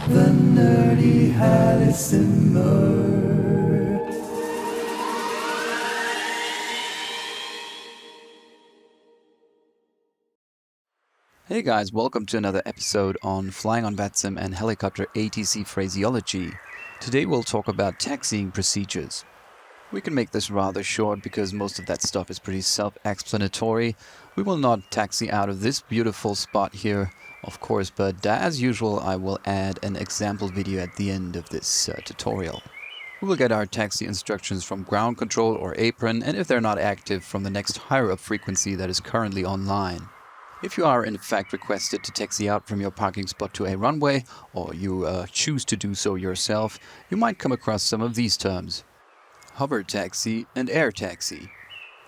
The nerdy Hallisimmer. Hey guys, welcome to another episode on flying on Vatsim and helicopter ATC phraseology. Today we'll talk about taxiing procedures. We can make this rather short because most of that stuff is pretty self-explanatory. We will not taxi out of this beautiful spot here, of course, but as usual I will add an example video at the end of this tutorial. We will get our taxi instructions from ground control or apron, and if they're not active, from the next higher up frequency that is currently online. If you are in fact requested to taxi out from your parking spot to a runway, or you choose to do so yourself, you might come across some of these terms: hover taxi and air taxi.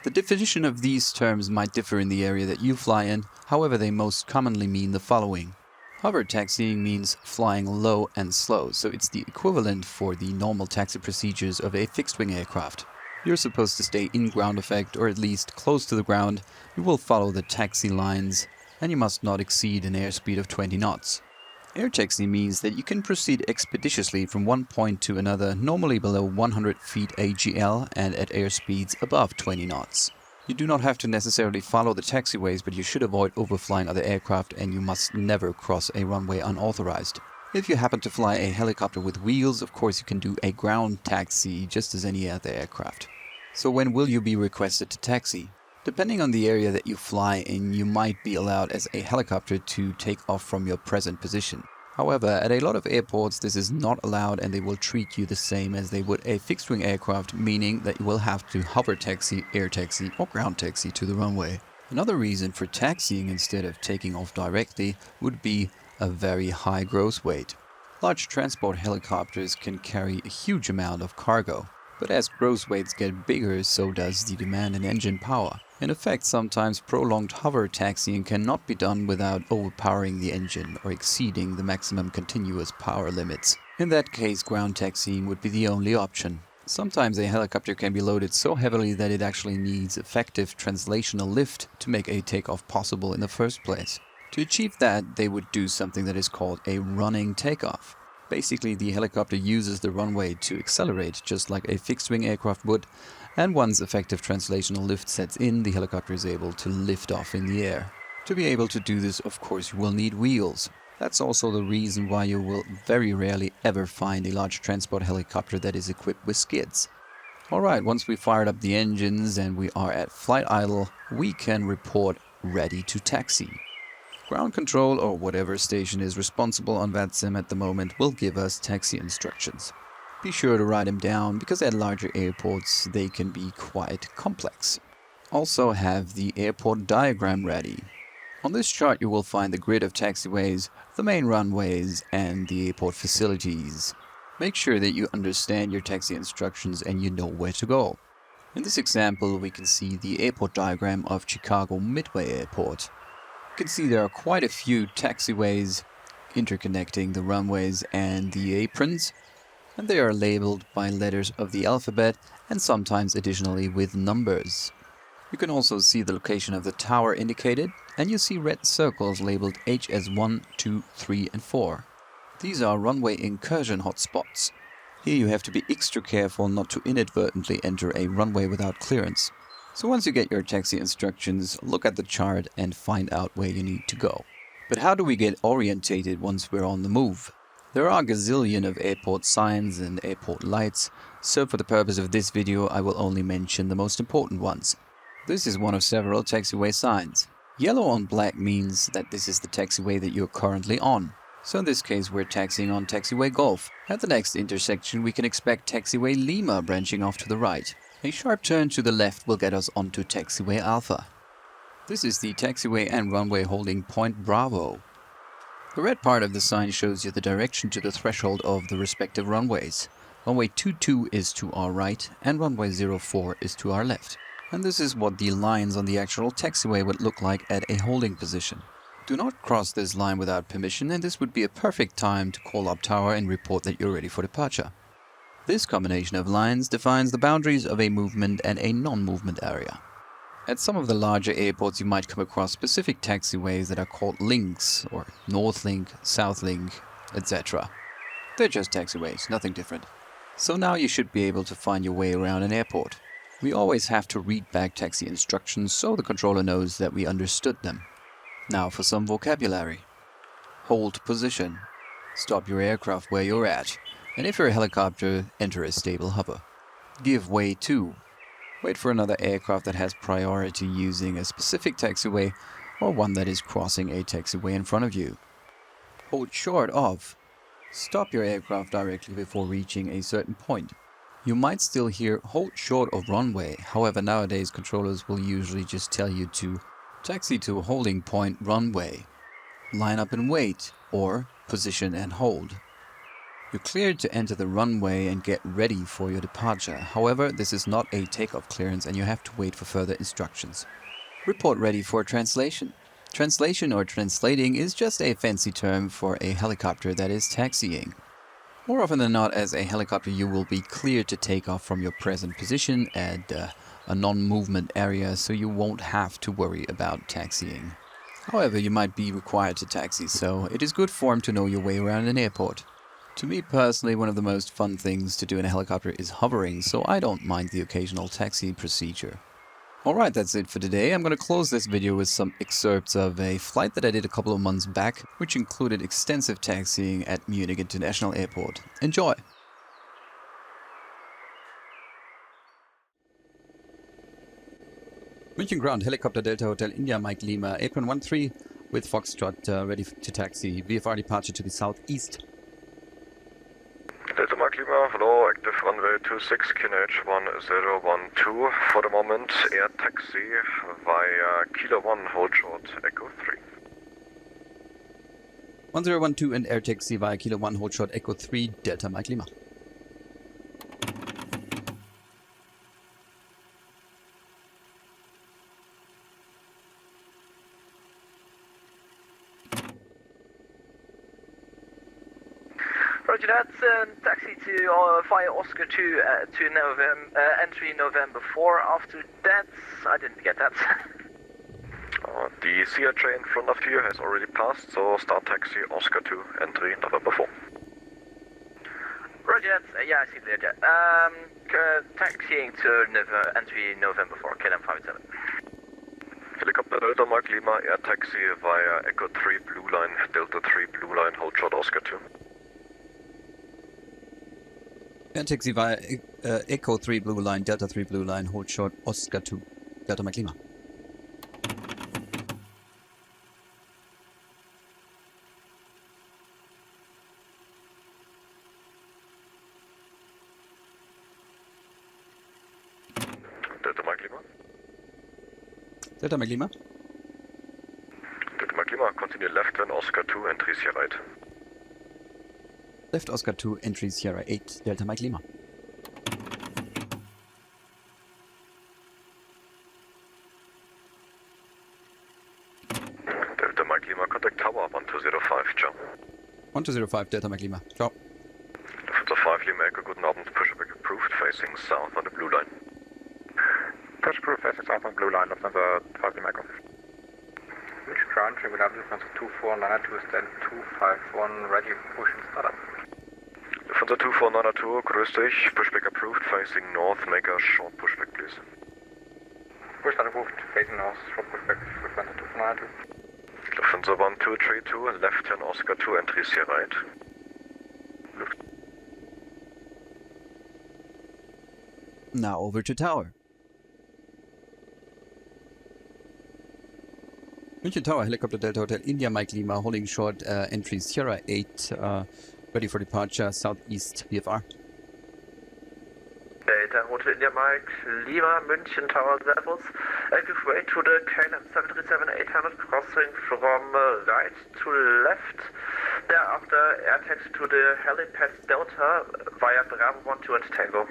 The definition of these terms might differ in the area that you fly in, however they most commonly mean the following. Hover taxiing means flying low and slow, so it's the equivalent for the normal taxi procedures of a fixed-wing aircraft. You're supposed to stay in ground effect, or at least close to the ground. You will follow the taxi lines, and you must not exceed an airspeed of 20 knots. Air taxi means that you can proceed expeditiously from one point to another, normally below 100 feet AGL and at airspeeds above 20 knots. You do not have to necessarily follow the taxiways, but you should avoid overflying other aircraft, and you must never cross a runway unauthorized. If you happen to fly a helicopter with wheels, of course you can do a ground taxi just as any other aircraft. So when will you be requested to taxi? Depending on the area that you fly in, you might be allowed as a helicopter to take off from your present position. However, at a lot of airports this is not allowed, and they will treat you the same as they would a fixed-wing aircraft, meaning that you will have to hover taxi, air taxi or ground taxi to the runway. Another reason for taxiing instead of taking off directly would be a very high gross weight. Large transport helicopters can carry a huge amount of cargo, but as gross weights get bigger, so does the demand in engine power. In effect, sometimes prolonged hover taxiing cannot be done without overpowering the engine or exceeding the maximum continuous power limits. In that case, ground taxiing would be the only option. Sometimes a helicopter can be loaded so heavily that it actually needs effective translational lift to make a takeoff possible in the first place. To achieve that, they would do something that is called a running takeoff. Basically, the helicopter uses the runway to accelerate, just like a fixed-wing aircraft would, and once effective translational lift sets in, the helicopter is able to lift off in the air. To be able to do this, of course, you will need wheels. That's also the reason why you will very rarely ever find a large transport helicopter that is equipped with skids. Alright, once we fired up the engines and we are at flight idle, we can report ready to taxi. Ground control, or whatever station is responsible on Vatsim at the moment, will give us taxi instructions. Be sure to write them down, because at larger airports they can be quite complex. Also have the airport diagram ready. On this chart you will find the grid of taxiways, the main runways, and the airport facilities. Make sure that you understand your taxi instructions and you know where to go. In this example we can see the airport diagram of Chicago Midway Airport. You can see there are quite a few taxiways interconnecting the runways and the aprons, and they are labeled by letters of the alphabet and sometimes additionally with numbers. You can also see the location of the tower indicated, and you see red circles labeled HS1, 2, 3 and 4. These are runway incursion hotspots. Here you have to be extra careful not to inadvertently enter a runway without clearance. So once you get your taxi instructions, look at the chart and find out where you need to go. But how do we get orientated once we're on the move? There are a gazillion of airport signs and airport lights, so for the purpose of this video I will only mention the most important ones. This is one of several taxiway signs. Yellow on black means that this is the taxiway that you're currently on. So in this case we're taxiing on taxiway Golf. At the next intersection we can expect taxiway Lima branching off to the right. A sharp turn to the left will get us onto taxiway Alpha. This is the taxiway and runway holding point Bravo. The red part of the sign shows you the direction to the threshold of the respective runways. Runway 22 is to our right and runway 04 is to our left. And this is what the lines on the actual taxiway would look like at a holding position. Do not cross this line without permission, and this would be a perfect time to call up tower and report that you're ready for departure. This combination of lines defines the boundaries of a movement and a non-movement area. At some of the larger airports you might come across specific taxiways that are called links, or North Link, South Link, etc. They're just taxiways, nothing different. So now you should be able to find your way around an airport. We always have to read back taxi instructions so the controller knows that we understood them. Now for some vocabulary. Hold position. Stop your aircraft where you're at. And if you're a helicopter, enter a stable hover. Give way to. Wait for another aircraft that has priority using a specific taxiway or one that is crossing a taxiway in front of you. Hold short of. Stop your aircraft directly before reaching a certain point. You might still hear hold short of runway, however nowadays controllers will usually just tell you to taxi to holding point runway. Line up and wait, or position and hold. You're cleared to enter the runway and get ready for your departure. However, this is not a takeoff clearance and you have to wait for further instructions. Report ready for translation. Translation or translating is just a fancy term for a helicopter that is taxiing. More often than not, as a helicopter, you will be cleared to take off from your present position at a non-movement area, so you won't have to worry about taxiing. However, you might be required to taxi, so it is good form to know your way around an airport. To me personally, one of the most fun things to do in a helicopter is hovering, so I don't mind the occasional taxi procedure. Alright, that's it for today. I'm going to close this video with some excerpts of a flight that I did a couple of months back, which included extensive taxiing at Munich International Airport. Enjoy! München ground, helicopter Delta Hotel India Mike Lima, apron 13 with Foxtrot ready to taxi, VFR departure to the southeast. Delta Mike Lima, hello, active runway 26, QNH 1012. For the moment, air taxi via Kilo 1, hold short, Echo 3. 1012 and air taxi via Kilo 1, hold short, Echo 3, Delta Mike Lima. Roger that, taxi to via Oscar 2 to entry November 4. After that, I didn't get that. The CRJ in front of you has already passed, so start taxi Oscar 2, entry November 4. Roger that, yeah, I see that, yeah. Taxiing to entry November 4, KLM 57. Helicopter Delta Mike Lima, air taxi via Echo 3 blue line, Delta 3 blue line, hold short Oscar 2. Air taxi via Echo 3 blue line, Delta 3 blue line, hold short Oscar 2, Delta Mike Lima. Delta Mike Lima. Delta Mike Lima. Delta Mike Lima, continue left turn Oscar 2, entry here right. Left Oscar 2, entry Sierra 8, Delta Mike Lima. Delta Mike Lima, contact tower 1205, ciao. 1205, Delta Mike Lima. Ciao. Lufthansa 5 Lima Echo, guten Abend, pushback approved, facing south on the blue line. Push approved, facing south on blue line, Lufthansa 5 Lima Echo. München ground, good afternoon, Lufthansa 2492, stand 251, ready, pushing startup. Lufthansa 2492, grüß dich, pushback approved, facing north, make a short pushback please. Push start approved, facing north, short pushback, Lufthansa 2492. Lufthansa 1232, left turn Oscar 2, entry here right. Now over to tower. München Tower, helicopter Delta Hotel India Mike Lima, holding short, entry Sierra 8, ready for departure, southeast VFR. Delta Hotel India Mike Lima, München Tower, Servus. Give way to the KLM 737-800 crossing from right to left. Thereafter, air taxi to the helipad Delta via Bravo 12 and Tango.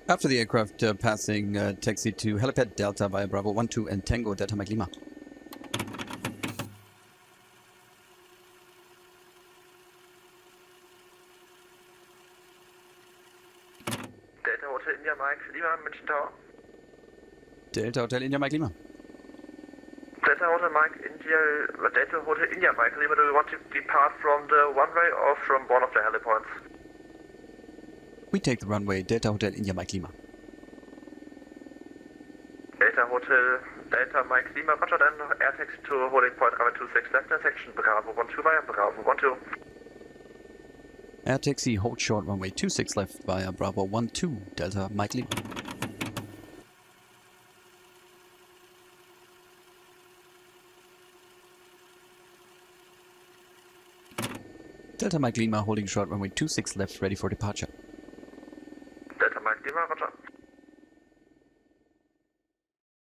After the aircraft passing taxi to helipad Delta via Bravo 12 and Tango, Delta Mike Lima. Delta Hotel India Mike Lima, München Tower. Delta Hotel India Mike Lima. Delta Delta Hotel Mike India Mike Lima, do you want to depart from the runway or from one of the helipoints? We take the runway Delta Hotel India Mike Lima. Delta Hotel Delta Mike Lima, roger, then air taxi to holding point runway 26 left intersection, Bravo 12 via Bravo 12. Air taxi hold short runway 26 left via Bravo 12 Delta Mike Lima. Delta Mike Lima holding short runway 26 left ready for departure.